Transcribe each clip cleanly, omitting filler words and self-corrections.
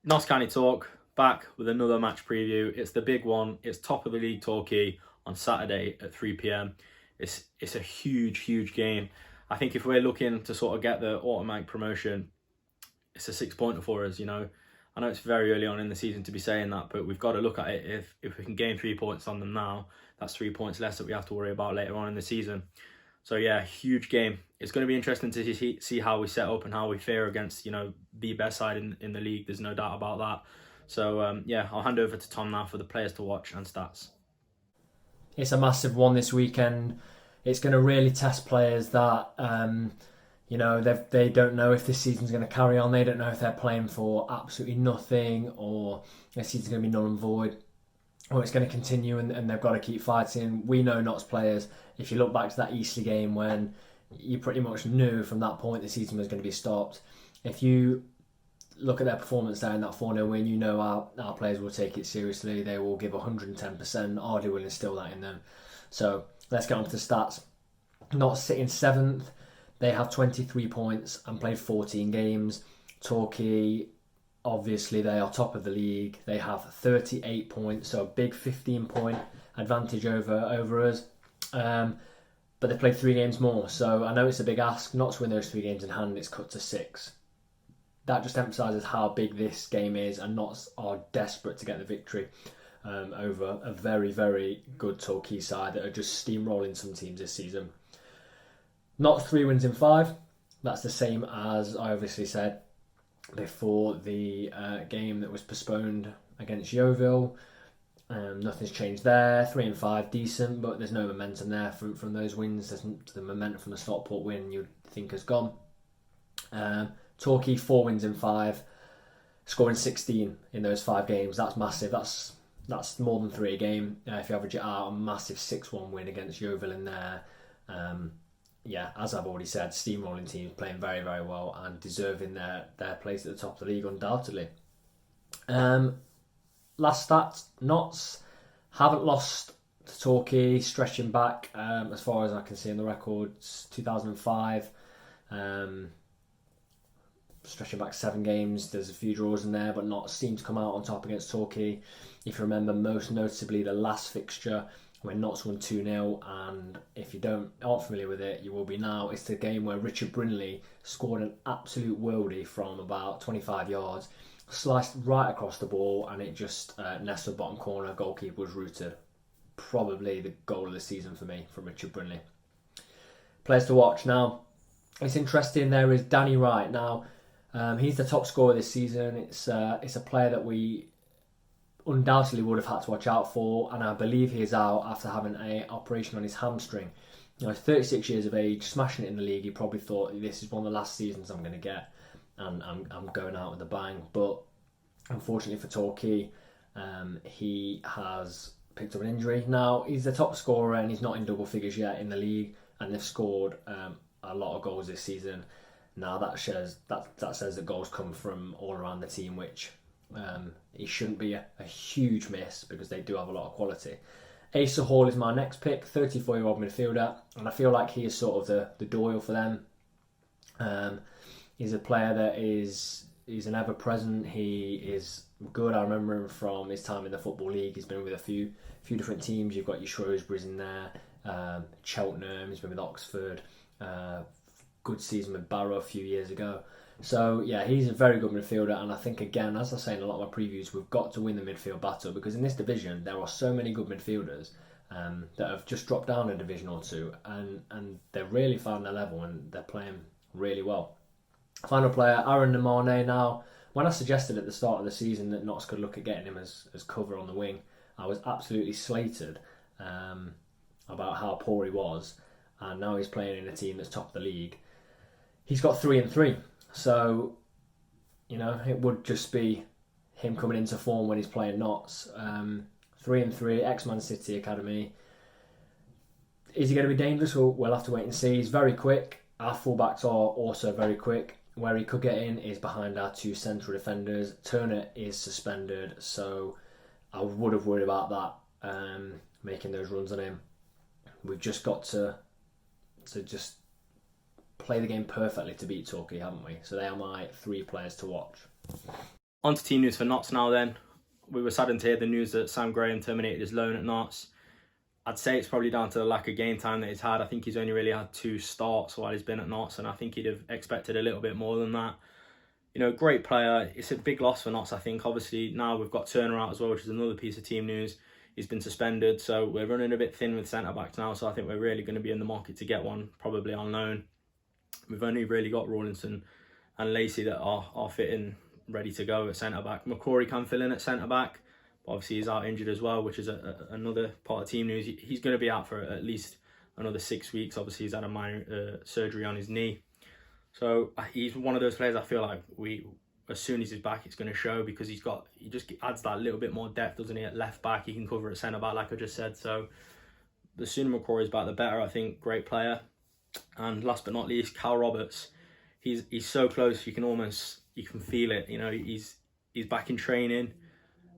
Notts County Talk, back with another match preview. It's the big one. It's top of the league Torquay on Saturday at 3 p.m. It's a huge game. I think if we're looking to sort of get the automatic promotion, it's a 6-pointer for us. I know it's very early on in the season to be saying that, but we've got to look at it. If we can gain 3 points on them now, that's 3 points less that we have to worry about later on in the season. So yeah, huge game. It's going to be interesting to see how we set up and how we fare against, the best side in the league. There's no doubt about that. So yeah, I'll hand over to Tom now for the players to watch and stats. It's a massive one this weekend. It's going to really test players that they don't know if this season's going to carry on. They don't know if they're playing for absolutely nothing or this season's going to be null and void, or it's going to continue and they've got to keep fighting. We know Notts players. If you look back to that Eastleigh game when you pretty much knew from that point the season was going to be stopped, if you look at their performance there in that 4-0 win, you know our players will take it seriously. They will give 110%. Hardly will instill that in them. So let's get on to the stats. Notts sitting 7th. They have 23 points and played 14 games. Torquay, obviously, they are top of the league. They have 38 points, so a big 15-point advantage over us. But they played 3 games more, so I know it's a big ask. Not to win those 3 games in hand, it's cut to 6. That just emphasises how big this game is, and Notts are desperate to get the victory over a very good Torquay side that are just steamrolling some teams this season. Notts 3 wins in 5. That's the same as I obviously said before the game that was postponed against Yeovil. Nothing's changed there. 3 and 5, decent, but there's no momentum there from those wins. The momentum from the Stockport win you'd think has gone. Torquay 4 wins in 5, scoring 16 in those 5 games. That's massive. That's more than 3 a game. If you average it out, a massive 6-1 win against Yeovil in there. As I've already said, steamrolling teams playing very well and deserving their place at the top of the league undoubtedly. Last stat, Notts haven't lost to Torquay, stretching back as far as I can see in the records, 2005. Stretching back 7 games, there's a few draws in there, but Notts seem to come out on top against Torquay. If you remember, most notably the last fixture when Notts won 2-0, and if you aren't familiar with it, you will be now. It's the game where Richard Brinley scored an absolute worldie from about 25 yards, sliced right across the ball, and it just nestled bottom corner. Goalkeeper was rooted. Probably the goal of the season for me from Richard Brinley. Players to watch now. It's interesting. There is Danny Wright now. He's the top scorer this season. It's a player that we undoubtedly would have had to watch out for, and I believe he is out after having an operation on his hamstring. He's 36 years of age, smashing it in the league. He probably thought this is one of the last seasons I'm going to get, and I'm going out with a bang. But unfortunately for Torquay, he has picked up an injury. Now he's the top scorer and he's not in double figures yet in the league, and they've scored a lot of goals this season. Now that says that goals come from all around the team, which it shouldn't be a huge miss because they do have a lot of quality. Asa Hall is my next pick, 34-year-old midfielder, and I feel like he is sort of the Doyle for them. He's a player that he's an ever-present. He is good. I remember him from his time in the Football League. He's been with a few different teams. You've got your Shrewsbury's in there, Cheltenham. He's been with Oxford. Good season with Barrow a few years ago. So yeah, he's a very good midfielder, and I think again, as I say in a lot of my previews, we've got to win the midfield battle because in this division there are so many good midfielders that have just dropped down a division or two, and they've really found their level and they're playing really well. Final player, Aaron Nemane. Now, when I suggested at the start of the season that Notts could look at getting him as cover on the wing, I was absolutely slated about how poor he was, and now he's playing in a team that's top of the league. He's got 3 and 3. So, it would just be him coming into form when he's playing Notts. 3 and 3, ex-Man City Academy. Is he going to be dangerous? We'll have to wait and see. He's very quick. Our fullbacks are also very quick. Where he could get in is behind our 2 central defenders. Turner is suspended, so I would have worried about that, making those runs on him. We've just got to just play the game perfectly to beat Torquay, haven't we? So they are my 3 players to watch. On to team news for Notts now then. We were saddened to hear the news that Sam Graham terminated his loan at Notts. I'd say it's probably down to the lack of game time that he's had. I think he's only really had 2 starts while he's been at Notts, and I think he'd have expected a little bit more than that. You know, great player. It's a big loss for Notts, I think. Obviously, now we've got Turner out as well, which is another piece of team news. He's been suspended, so we're running a bit thin with centre-backs now, so I think we're really going to be in the market to get one, probably on loan. We've only really got Rawlinson and Lacey that are fitting, ready to go at centre-back. McCrory can fill in at centre-back. Obviously, he's out injured as well, which is another part of team news. He's going to be out for at least another 6 weeks. Obviously, he's had a minor surgery on his knee. So he's one of those players I feel like as soon as he's back, it's going to show, because he just adds that little bit more depth, doesn't he? At left back, he can cover at centre back, like I just said. So the sooner McCrory's back, the better. I think great player. And last but not least, Cal Roberts. He's so close. You can feel it. You know, he's back in training.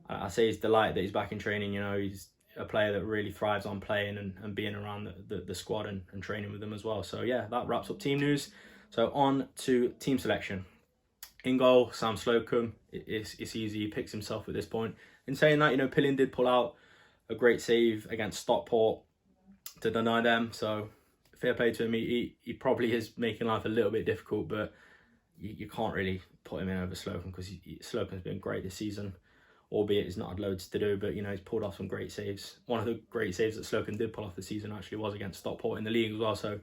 I say he's delighted that he's back in training. You know, he's a player that really thrives on playing and being around the squad and training with them as well. So yeah, that wraps up team news. So on to team selection. In goal, Sam Slocum. It's easy. He picks himself at this point. In saying that, you know, Pilling did pull out a great save against Stockport to deny them. So fair play to him. He probably is making life a little bit difficult, but you can't really put him in over Slocum, because Slocum's been great this season, albeit he's not had loads to do, but you know, he's pulled off some great saves. One of the great saves that Slocum did pull off this season actually was against Stockport in the league as well. So,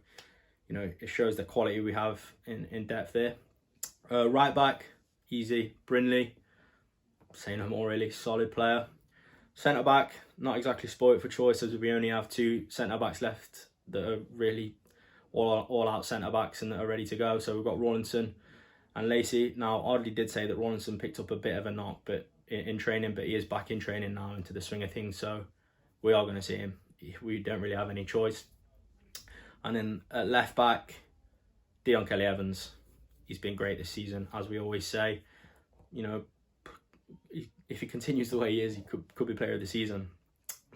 you know, it shows the quality we have in depth there. Right back, easy, Brindley. Say no more really, solid player. Centre back, not exactly spoilt for choice, as we only have 2 centre backs left that are really all out centre backs and that are ready to go. So we've got Rawlinson and Lacey. Now, Ardley did say that Rawlinson picked up a bit of a knock, but in training, but he is back in training now into the swing of things, so we are going to see him. We don't really have any choice. And then at left back, Dion Kelly-Evans. He's been great this season, as we always say. You know, if he continues the way he is, he could be player of the season,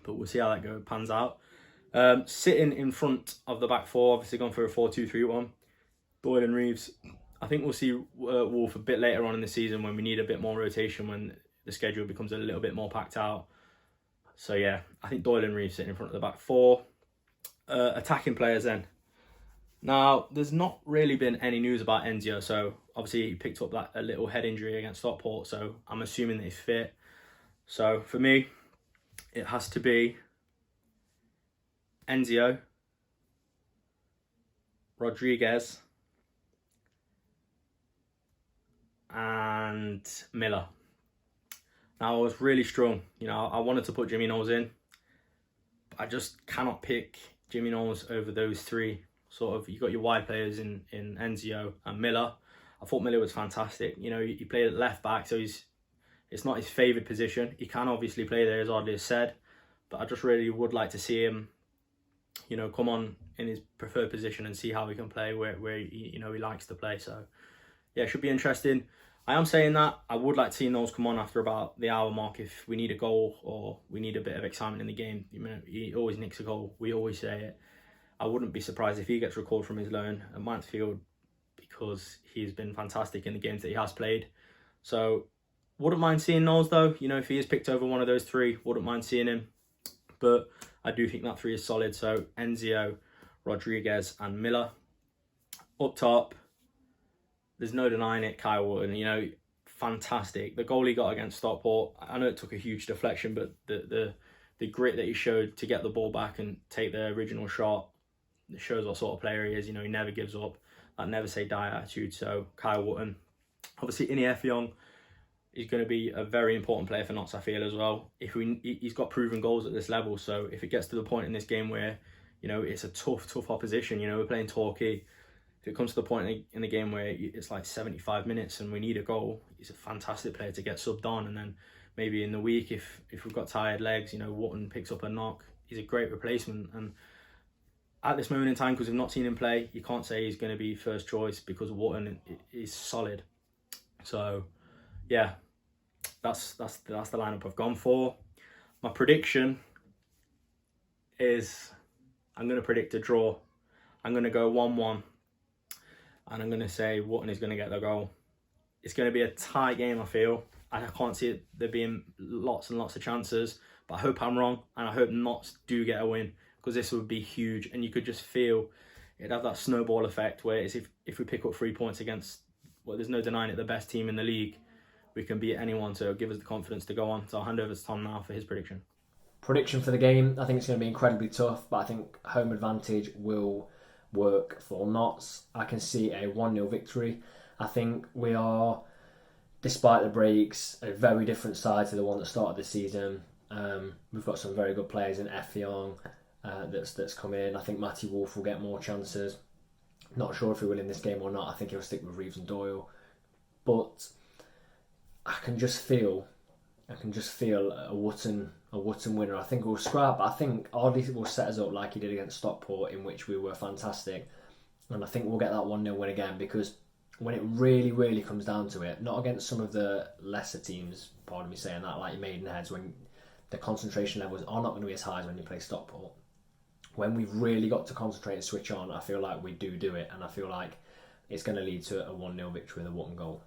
but we'll see how that pans out. Sitting in front of the back 4, obviously gone for a 4-2-3-1. Doyle and Reeves. I think we'll see Wolf a bit later on in the season when we need a bit more rotation, when the schedule becomes a little bit more packed out. So yeah, I think Doyle and Reeves sitting in front of the back 4. Attacking players then. Now, there's not really been any news about Enzio, so obviously he picked up a little head injury against Stockport, so I'm assuming that he's fit. So for me, it has to be Enzio, Rodriguez, and Miller. Now, I was really strong. You know, I wanted to put Jimmy Knowles in, but I just cannot pick Jimmy Knowles over those 3. Sort of, you got your wide players in Enzio and Miller. I thought Miller was fantastic. You know, he played at left back, so it's not his favourite position. He can obviously play there, as Ardley has said, but I just really would like to see him, you know, come on in his preferred position and see how he can play where he likes to play. So yeah, it should be interesting. I am saying that I would like to see Knowles come on after about the hour mark if we need a goal or we need a bit of excitement in the game. You know, he always nicks a goal. We always say it. I wouldn't be surprised if he gets recalled from his loan at Mansfield, because he's been fantastic in the games that he has played. So wouldn't mind seeing Knowles though. You know, if he is picked over one of those 3, wouldn't mind seeing him. But I do think that 3 is solid. So Enzio, Rodriguez and Miller. Up top, there's no denying it, Kyle Wharton. You know, fantastic. The goal he got against Stockport, I know it took a huge deflection, but the grit that he showed to get the ball back and take the original shot, it shows what sort of player he is. You know, he never gives up. That never say die attitude. So Kyle Wharton. Obviously, Ini Effiong is going to be a very important player for Notts, I feel, as well. He's got proven goals at this level. So if it gets to the point in this game where, you know, it's a tough opposition, you know, we're playing Torquay. If it comes to the point in the game where it's like 75 minutes and we need a goal, he's a fantastic player to get subbed on. And then maybe in the week, if we've got tired legs, you know, Wharton picks up a knock. He's a great replacement. And at this moment in time, because we've not seen him play, you can't say he's going to be first choice, because Wharton is solid. So yeah, that's the lineup I've gone for. My prediction is I'm going to predict a draw. I'm going to go 1-1. And I'm going to say Wharton is going to get the goal. It's going to be a tight game, I feel. I can't see there being lots and lots of chances. But I hope I'm wrong, and I hope Notts do get a win, because this would be huge. And you could just feel it'd have that snowball effect where it's if we pick up 3 points against, well, there's no denying it, the best team in the league, we can beat anyone. So give us the confidence to go on. So I'll hand over to Tom now for his prediction. Prediction for the game, I think it's going to be incredibly tough, but I think home advantage will work for Notts. I can see a 1-0 victory. I think we are, despite the breaks, a very different side to the one that started the season. We've got some very good players in Effiong that's come in. I think Matty Wolf will get more chances. Not sure if he will in this game or not. I think he'll stick with Reeves and Doyle. But I can just feel a Wootton winner. I think we'll scrap. I think Ardley will set us up like he did against Stockport, in which we were fantastic. And I think we'll get that 1-0 win again, because when it really, really comes down to it, not against some of the lesser teams, pardon me saying that, like your Maidenheads, when the concentration levels are not going to be as high as when you play Stockport. When we've really got to concentrate and switch on, I feel like we do it, and I feel like it's going to lead to a 1-0 victory with a Wootton goal.